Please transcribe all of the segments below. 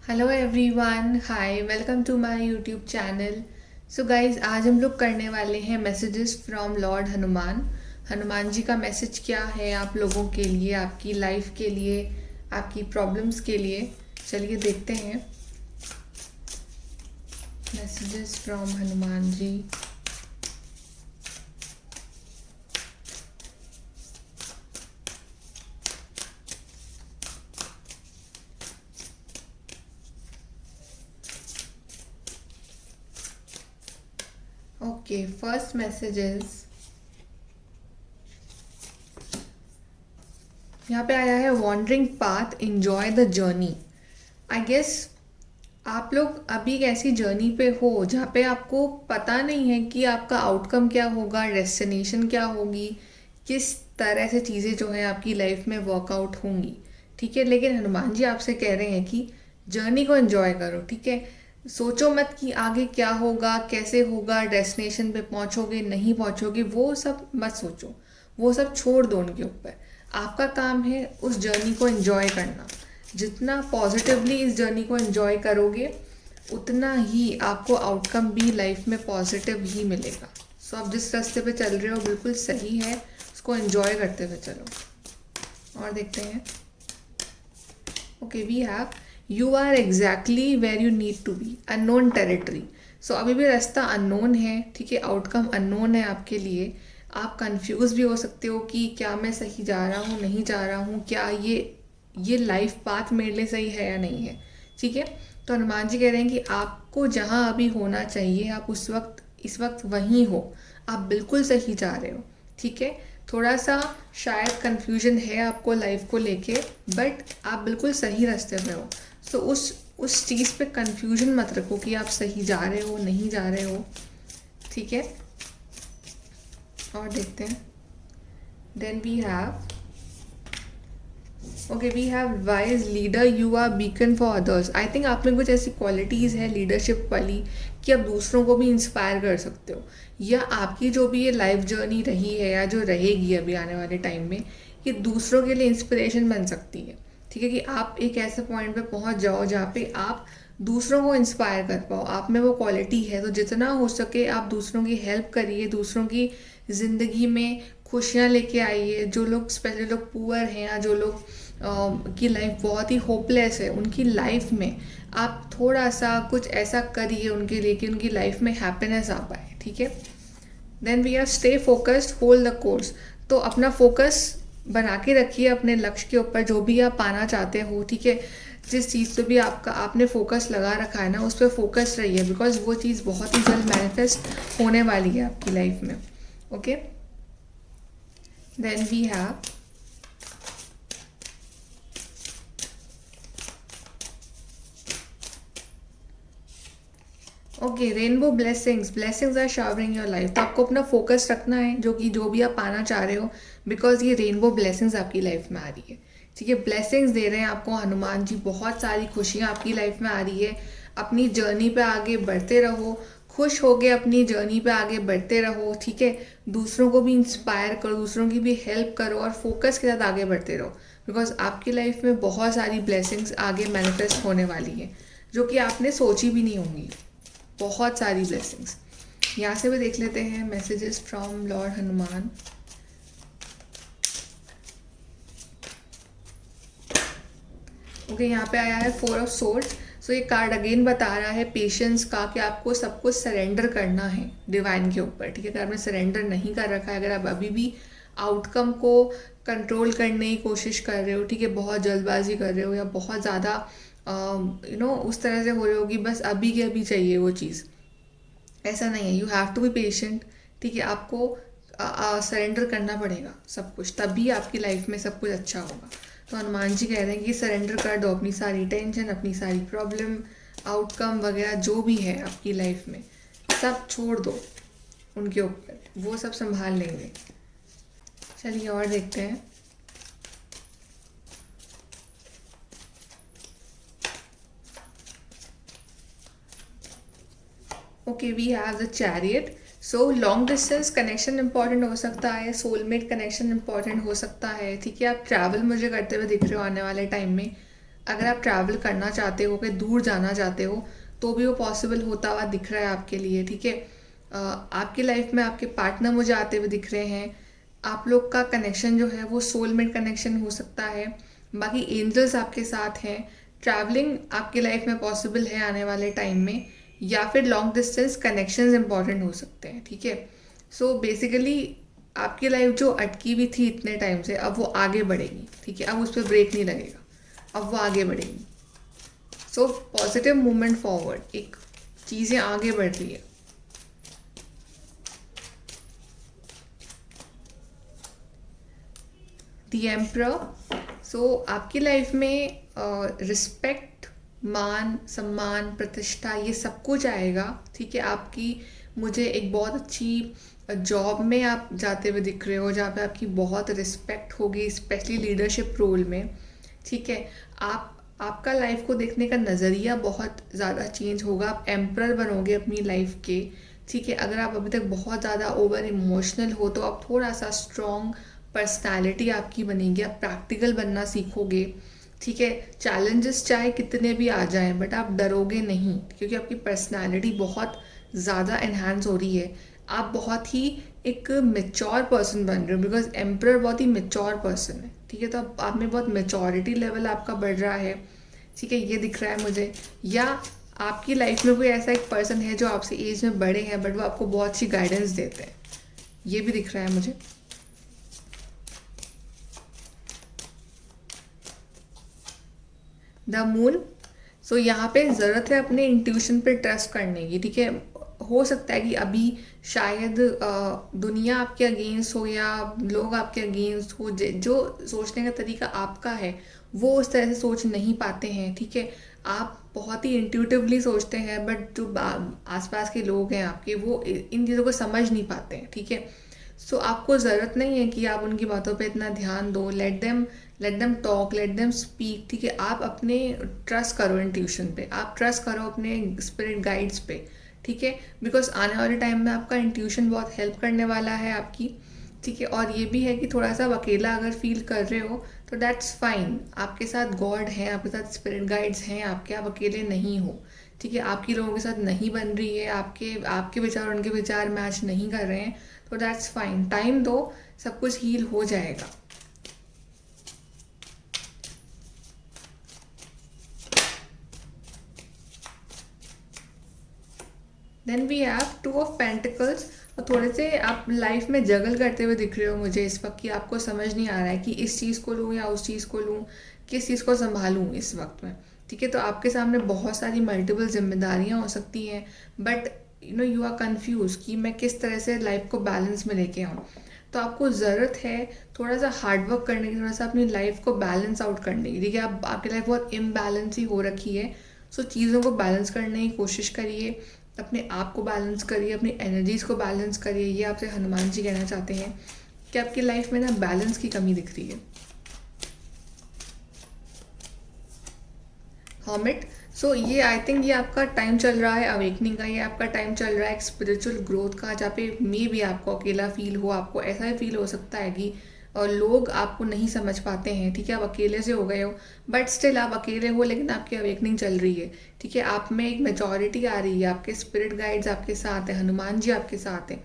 Hello everyone, hi, welcome to my YouTube channel. So guys, आज हम लोग करने वाले हैं messages from lord Hanuman. Hanuman ji का मैसेज क्या है आप लोगों के लिए, आपकी लाइफ के लिए, आपकी प्रॉब्लम्स के लिए। चलिए देखते हैं messages from Hanuman ji. Okay, first messages यहाँ पे आया है, wandering path, enjoy the journey. I guess आप लोग अभी एक ऐसी जर्नी पे हो जहाँ पे आपको पता नहीं है कि आपका आउटकम क्या होगा, डेस्टिनेशन क्या होगी, किस तरह से चीज़ें जो हैं आपकी लाइफ में वर्कआउट होंगी। ठीक है, लेकिन हनुमान जी आपसे कह रहे हैं कि जर्नी को एंजॉय करो। ठीक है, सोचो मत कि आगे क्या होगा, कैसे होगा, डेस्टिनेशन पे पहुंचोगे नहीं पहुंचोगे, वो सब मत सोचो, वो सब छोड़ दो उनके ऊपर। आपका काम है उस जर्नी को एंजॉय करना। जितना पॉजिटिवली इस जर्नी को एंजॉय करोगे उतना ही आपको आउटकम भी लाइफ में पॉजिटिव ही मिलेगा। सो आप जिस रास्ते पे चल रहे हो बिल्कुल सही है, उसको एंजॉय करते हुए चलो। और देखते हैं। Okay, we have, you are exactly where you need to be, unknown territory. So अभी भी रास्ता अननोन है। ठीक है, आउटकम अननोन है आपके लिए। आप कंफ्यूज भी हो सकते हो कि क्या मैं सही जा रहा हूँ, नहीं जा रहा हूँ, क्या ये लाइफ पाथ मेरे लिए सही है या नहीं है। ठीक है, तो हनुमान जी कह रहे हैं कि आपको जहाँ अभी होना चाहिए आप उस वक्त इस वक्त वहीं हो। आप बिल्कुल सही जा रहे हो। ठीक है, थोड़ा सा शायद कन्फ्यूजन है आपको लाइफ को लेके, बट आप बिल्कुल सही रास्ते पे हो। सो उस चीज़ पे कन्फ्यूजन मत रखो कि आप सही जा रहे हो नहीं जा रहे हो। ठीक है, और देखते हैं। Then we have, okay, we have wise leader, you are beacon for others. I think आप में कुछ ऐसी क्वालिटीज़ है लीडरशिप वाली कि आप दूसरों को भी इंस्पायर कर सकते हो, या आपकी जो भी ये लाइफ जर्नी रही है या जो रहेगी अभी आने वाले टाइम में, ये दूसरों के लिए इंस्पिरेशन बन सकती है। ठीक है, कि आप एक ऐसे पॉइंट पे पहुंच जाओ जहाँ पे आप दूसरों को इंस्पायर कर पाओ। आप में वो क्वालिटी है, तो जितना हो सके आप दूसरों की हेल्प करिए, दूसरों की ज़िंदगी में खुशियाँ लेके आइए। जो लोग, स्पेशली लोग पुअर हैं या जो लोग की लाइफ बहुत ही होपलेस है, उनकी लाइफ में आप थोड़ा सा कुछ ऐसा करिए उनके लिए कि उनकी लाइफ में हैप्पीनेस आ पाए। ठीक है, then we are stay focused, hold the course. तो अपना फोकस बना के रखिए अपने लक्ष्य के ऊपर, जो भी आप पाना चाहते हो। ठीक है, जिस चीज़ पे भी आपने फोकस लगा रखा है ना, उस पर फोकस रहिए, बिकॉज वो चीज़ बहुत ही जल्द मैनिफेस्ट होने वाली है आपकी लाइफ में। Okay, then we have, okay, rainbow blessings, blessings are showering your life. तो आपको अपना फोकस रखना है जो भी आप पाना चाह रहे हो, बिकॉज ये रेनबो ब्लेसिंग्स आपकी लाइफ में आ रही है। ठीक है, ब्लेसिंग्स दे रहे हैं आपको हनुमान जी, बहुत सारी खुशियाँ आपकी लाइफ में आ रही है। अपनी जर्नी पे आगे बढ़ते रहो, खुश हो गए, अपनी जर्नी पे आगे बढ़ते रहो। ठीक है, दूसरों को भी इंस्पायर करो, दूसरों की भी हेल्प करो और फोकस के साथ आगे बढ़ते रहो, बिकॉज आपकी लाइफ में बहुत सारी ब्लेसिंग्स आगे मैनिफेस्ट होने वाली है जो कि आपने सोची भी नहीं होंगी। बहुत सारी ब्लेसिंग्स। यहाँ से भी देख लेते हैं messages from lord Hanuman. Okay, यहाँ पे आया है 4 ऑफ सोर्ड्स। सो ये कार्ड अगेन बता रहा है पेशेंस का, कि आपको सब कुछ सरेंडर करना है डिवाइन के ऊपर। ठीक है, अगर आपने सरेंडर नहीं कर रखा है, अगर आप अभी भी आउटकम को कंट्रोल करने की कोशिश कर रहे हो, ठीक है, बहुत जल्दबाजी कर रहे हो या बहुत ज़्यादा उस तरह से हो रहे हो कि बस अभी के अभी चाहिए वो चीज़, ऐसा नहीं है। You have to be patient. ठीक है, आपको सरेंडर करना पड़ेगा सब कुछ, तभी आपकी लाइफ में सब कुछ अच्छा होगा। तो हनुमान जी कह रहे हैं कि सरेंडर कर दो अपनी सारी टेंशन, अपनी सारी प्रॉब्लम, आउटकम वगैरह जो भी है आपकी लाइफ में, सब छोड़ दो उनके ऊपर, वो सब संभाल लेंगे। चलिए और देखते हैं। Okay, we have the chariot. So long distance connection important हो सकता है, सोलमेट कनेक्शन इंपॉर्टेंट हो सकता है। ठीक है, आप ट्रैवल मुझे करते हुए दिख रहे हो आने वाले टाइम में। अगर आप ट्रैवल करना चाहते हो, कहीं दूर जाना चाहते हो, तो भी वो पॉसिबल होता हुआ दिख रहा है आपके लिए, ठीक है। आपकी लाइफ में आपके पार्टनर मुझे आते हुए दिख रहे हैं। आप लोग का कनेक्शन जो है वो सोलमेट कनेक्शन हो सकता है। बाकी एंजल्स आपके साथ हैं। ट्रैवलिंग आपकी लाइफ में पॉसिबल है आने वाले टाइम में, या फिर लॉन्ग डिस्टेंस कनेक्शंस इंपॉर्टेंट हो सकते हैं, ठीक है। सो बेसिकली आपकी लाइफ जो अटकी हुई थी इतने टाइम से, अब वो आगे बढ़ेगी, ठीक है। अब उस पर ब्रेक नहीं लगेगा, अब वो आगे बढ़ेगी। सो पॉजिटिव मूवमेंट फॉरवर्ड, एक चीज़ें आगे बढ़ रही है। द एम्परर, सो आपकी लाइफ में रिस्पेक्ट, मान सम्मान प्रतिष्ठा ये सब कुछ आएगा, ठीक है। आपकी मुझे एक बहुत अच्छी जॉब में आप जाते हुए दिख रहे हो जहाँ पे आपकी बहुत रिस्पेक्ट होगी, स्पेशली लीडरशिप रोल में, ठीक है। आपका लाइफ को देखने का नज़रिया बहुत ज़्यादा चेंज होगा। आप एम्परर बनोगे अपनी लाइफ के, ठीक है। अगर आप अभी तक बहुत ज़्यादा ओवर इमोशनल हो तो आप थोड़ा सा स्ट्रॉन्ग पर्सनालिटी आपकी बनेगी, आप प्रैक्टिकल बनना सीखोगे, ठीक है। चैलेंजेस चाहे कितने भी आ जाएं बट आप डरोगे नहीं, क्योंकि आपकी पर्सनालिटी बहुत ज़्यादा एनहांस हो रही है। आप बहुत ही एक मेच्योर पर्सन बन रहे हो, बिकॉज एम्परर बहुत ही मेच्योर पर्सन है, ठीक है। तो आप में बहुत मेच्योरिटी लेवल आपका बढ़ रहा है, ठीक है, ये दिख रहा है मुझे। या आपकी लाइफ में कोई ऐसा एक पर्सन है जो आपसे एज में बड़े हैं बट वो आपको बहुत अच्छी गाइडेंस देते हैं, ये भी दिख रहा है मुझे। द मून, सो यहाँ पे ज़रूरत है अपने इंट्यूशन पे ट्रस्ट करने की, ठीक है। हो सकता है कि अभी शायद दुनिया आपके अगेंस्ट हो या लोग आपके अगेंस्ट हो, जो सोचने का तरीका आपका है वो उस तरह से सोच नहीं पाते हैं, ठीक है। आप बहुत ही इंट्यूटिवली सोचते हैं बट जो आसपास के लोग हैं आपके वो इन चीज़ों को समझ नहीं पाते हैं, ठीक है। सो आपको ज़रूरत नहीं है कि आप उनकी बातों पे इतना ध्यान दो। Let them talk, let them speak, ठीक है। आप अपने ट्रस्ट करो इंट्यूशन पे, आप ट्रस्ट करो अपने स्पिरिट गाइड्स पे, ठीक है। बिकॉज आने वाले टाइम में आपका इंट्यूशन बहुत हेल्प करने वाला है आपकी, ठीक है। और ये भी है कि थोड़ा सा अकेला अगर फील कर रहे हो तो दैट्स फाइन, आपके साथ गॉड है, आपके साथ स्पिरिट गाइड्स हैं आपके, आप अकेले नहीं हो, ठीक है। आपकी लोगों के साथ नहीं बन रही है, आपके आपके विचार उनके विचार मैच नहीं कर रहे हैं, तो दैट्स फाइन, टाइम दो, सब कुछ हील हो जाएगा। Then we have two of pentacles, और थोड़े से आप लाइफ में जगल करते हुए दिख रहे हो मुझे इस वक्त, कि आपको समझ नहीं आ रहा है कि इस चीज़ को लूँ या उस चीज़ को लूँ, किस चीज़ को संभालूँ इस वक्त में, ठीक है। तो आपके सामने बहुत सारी मल्टीपल जिम्मेदारियाँ हो सकती हैं, बट यू आर कन्फ्यूज कि मैं किस तरह से लाइफ को बैलेंस में लेके आऊँ। तो आपको ज़रूरत है थोड़ा सा हार्डवर्क करने की, थोड़ा सा अपनी लाइफ को बैलेंस आउट करने की, ठीक है। आपकी लाइफ बहुत इम्बैलेंस ही हो रखी है, सो चीज़ों को बैलेंस करने की कोशिश करिए, अपने आप को बैलेंस करिए, अपनी एनर्जीज़ को बैलेंस करिए। ये आपसे हनुमान जी कहना चाहते हैं कि आपकी लाइफ में ना बैलेंस की कमी दिख रही है। हॉमिट, सो ये आई थिंक ये आपका टाइम चल रहा है अवेकनिंग का, ये आपका टाइम चल रहा है एक स्पिरिचुअल ग्रोथ का, जहाँ पे मे भी आपको अकेला फील हो, आपको ऐसा ही फील हो सकता है कि और लोग आपको नहीं समझ पाते हैं, ठीक है। आप अकेले से हो गए हो बट स्टिल आप अकेले हो, लेकिन आपकी अवेकनिंग चल रही है, ठीक है। आप में एक मेजॉरिटी आ रही है, आपके स्पिरिट गाइड्स आपके साथ हैं, हनुमान जी आपके साथ हैं,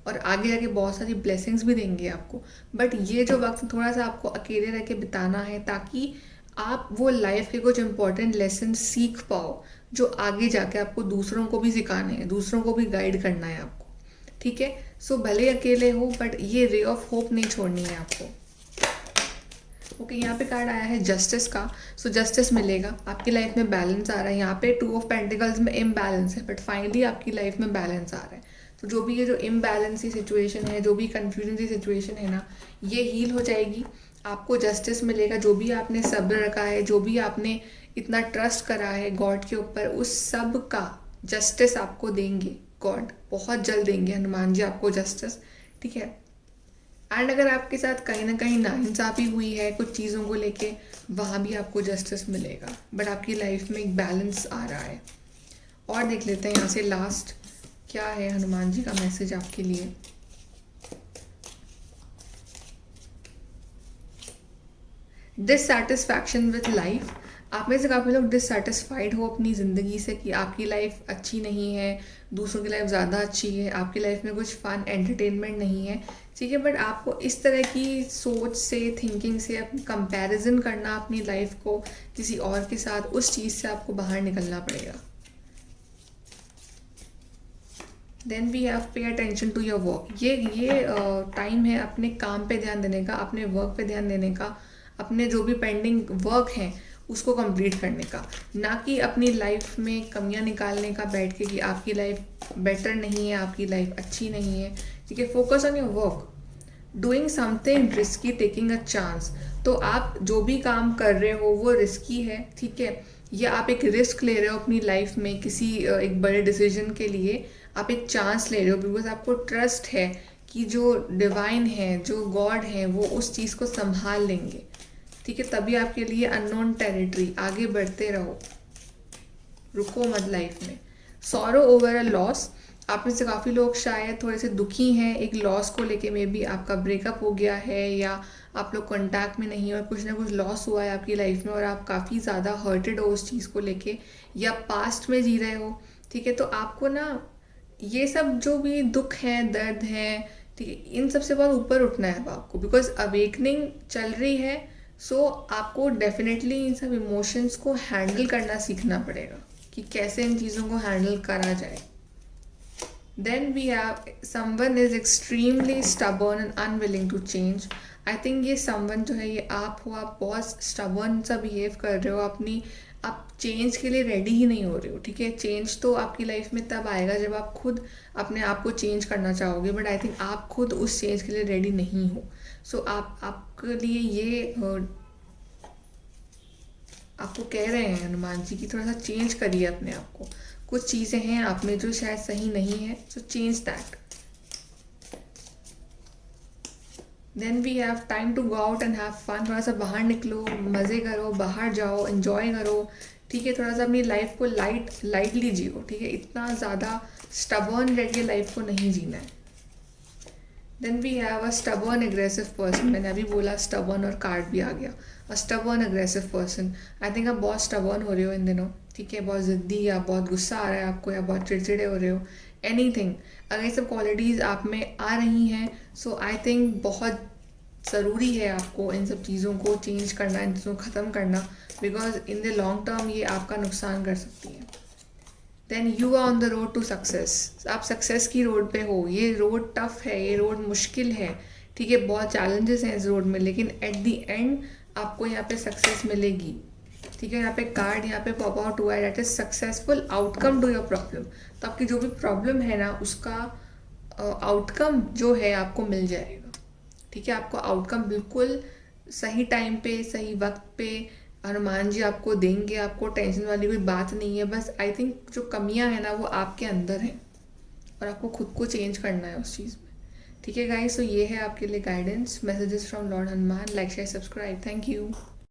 और आगे जाके बहुत सारी ब्लेसिंग्स भी देंगे आपको। बट ये जो वक्त थोड़ा सा आपको अकेले रह के बिताना है, ताकि आप वो लाइफ के कुछ इंपॉर्टेंट लेसन सीख पाओ जो आगे जाके आपको दूसरों को भी सिखाने हैं, दूसरों को भी गाइड करना है आपको, ठीक है। सो भले अकेले हो बट ये रे ऑफ होप नहीं छोड़नी है आपको। ओके, यहाँ पे कार्ड आया है जस्टिस का, सो जस्टिस मिलेगा, आपकी लाइफ में बैलेंस आ रहा है। यहाँ पे टू ऑफ पेंटिकल्स में इम्बैलेंस है बट फाइनली आपकी लाइफ में बैलेंस आ रहा है। तो जो भी ये जो इम्बैलेंस की सिचुएशन है, जो भी कन्फ्यूजन की सिचुएशन है ना, ये हील हो जाएगी, आपको जस्टिस मिलेगा। जो भी आपने सब्र रखा है, जो भी आपने इतना ट्रस्ट करा है गॉड के ऊपर, उस सब का जस्टिस आपको देंगे गॉड, बहुत जल्द देंगे हनुमान जी आपको जस्टिस, ठीक है। एंड अगर आपके साथ कहीं ना कहीं नाइंसाफ़ी हुई है कुछ चीज़ों को लेके, वहाँ भी आपको जस्टिस मिलेगा, बट आपकी लाइफ में एक बैलेंस आ रहा है। और देख लेते हैं यहाँ से लास्ट क्या है हनुमान जी का मैसेज आपके लिए। डिससैटिस्फैक्शन विथ लाइफ, आप में से काफ़ी लोग डिससेटिस्फाइड हो अपनी ज़िंदगी से कि आपकी लाइफ अच्छी नहीं है, दूसरों की लाइफ ज़्यादा अच्छी है, आपकी लाइफ में कुछ फ़न एंटरटेनमेंट नहीं है, ठीक है। बट आपको इस तरह की सोच से, थिंकिंग से, अपनी कंपैरिजन करना अपनी लाइफ को किसी और के साथ, उस चीज़ से आपको बाहर निकलना पड़ेगा। Then we have pay attention to your work. ये टाइम है अपने काम पे ध्यान देने का, अपने वर्क पे ध्यान देने का, अपने जो भी पेंडिंग वर्क हैं उसको कंप्लीट करने का, ना कि अपनी लाइफ में कमियां निकालने का बैठ के कि आपकी लाइफ बेटर नहीं है, आपकी लाइफ अच्छी नहीं है, ठीक है। Focus on your work, doing something risky, taking a chance. तो आप जो भी काम कर रहे हो वो रिस्की है, ठीक है, या आप एक रिस्क ले रहे हो अपनी लाइफ में किसी एक बड़े डिसीजन के लिए, आप एक चांस ले रहे हो बिकॉज आपको ट्रस्ट है कि जो डिवाइन है, जो गॉड है, वो उस चीज़ को संभाल लेंगे, ठीक है। तभी आपके लिए अननोन टेरिटरी, आगे बढ़ते रहो, रुको मत लाइफ में। सॉरो ओवर अ लॉस, आप में से काफ़ी लोग शायद थोड़े से दुखी हैं एक लॉस को लेके, मे बी आपका ब्रेकअप हो गया है या आप लोग कॉन्टैक्ट में नहीं हो और कुछ ना कुछ लॉस हुआ है आपकी लाइफ में और आप काफ़ी ज़्यादा हर्टेड हो उस चीज़ को लेके, या पास्ट में जी रहे हो, ठीक है। तो आपको ना ये सब जो भी दुख है, दर्द है, ठीक है, इन सब से बहुत ऊपर उठना है अब आपको, बिकॉज अवेकनिंग चल रही है। सो आपको डेफिनेटली इन सब इमोशंस को हैंडल करना सीखना पड़ेगा कि कैसे इन चीज़ों को हैंडल करा जाए। Then we have someone is extremely stubborn and unwilling to change. I think ये समवन जो है ये आप हो, आप बहुत स्टबर्न सा बिहेव कर रहे हो, आप चेंज के लिए रेडी ही नहीं हो रहे हो, ठीक है। चेंज तो आपकी लाइफ में तब आएगा जब आप खुद अपने आप को चेंज करना चाहोगे, बट आई थिंक आप खुद उस चेंज के लिए रेडी नहीं हो। सो आपके लिए ये आपको कह रहे हैं हनुमान जी कि थोड़ा सा चेंज करिए अपने आप को, कुछ चीज़ें हैं आप में जो शायद सही नहीं है, so change that. Then we have time to go out and have fun, थोड़ा सा बाहर निकलो, मज़े करो, बाहर जाओ, एंजॉय करो, ठीक है। थोड़ा सा अपनी लाइफ को लाइटली जियो, ठीक है, इतना ज़्यादा स्टबर्न रह के लाइफ को नहीं जीना है। Then we have a stubborn aggressive person, मैंने अभी बोला स्टबर्न और कार्ड भी आ गया, a stubborn aggressive person. I think आप बहुत स्टबर्न हो रहे हो इन दिनों, ठीक है, बहुत ज़िद्दी, या बहुत गुस्सा आ रहा है आपको, या बहुत चिड़चिड़े हो रहे हो, एनीथिंग। अगर ये सब क्वालिटीज़ आप में आ रही हैं, सो आई थिंक बहुत ज़रूरी है आपको इन सब चीज़ों को चेंज करना, इन चीज़ों को ख़त्म करना, because in the long term ये आपका नुकसान कर सकती है। Then you are on the road to success, आप सक्सेस की रोड पे हो। ये रोड टफ है, ये रोड मुश्किल है, ठीक है, बहुत चैलेंजेस हैं इस रोड में, लेकिन एट द एंड आपको यहाँ पे सक्सेस मिलेगी, ठीक है। यहाँ पे कार्ड यहाँ पे पॉप आउट हुआ है, that is successful outcome to your problem. तो आपकी जो भी प्रॉब्लम है ना, उसका आउटकम जो है आपको मिल जाएगा, ठीक है। आपको आउटकम बिल्कुल सही टाइम पे, सही वक्त पे हनुमान जी आपको देंगे, आपको टेंशन वाली कोई बात नहीं है। बस आई थिंक जो कमियां हैं ना वो आपके अंदर हैं और आपको खुद को चेंज करना है उस चीज़ में, ठीक है गाइस। तो ये है आपके लिए guidance, messages from lord Hanuman. Like share subscribe, thank you.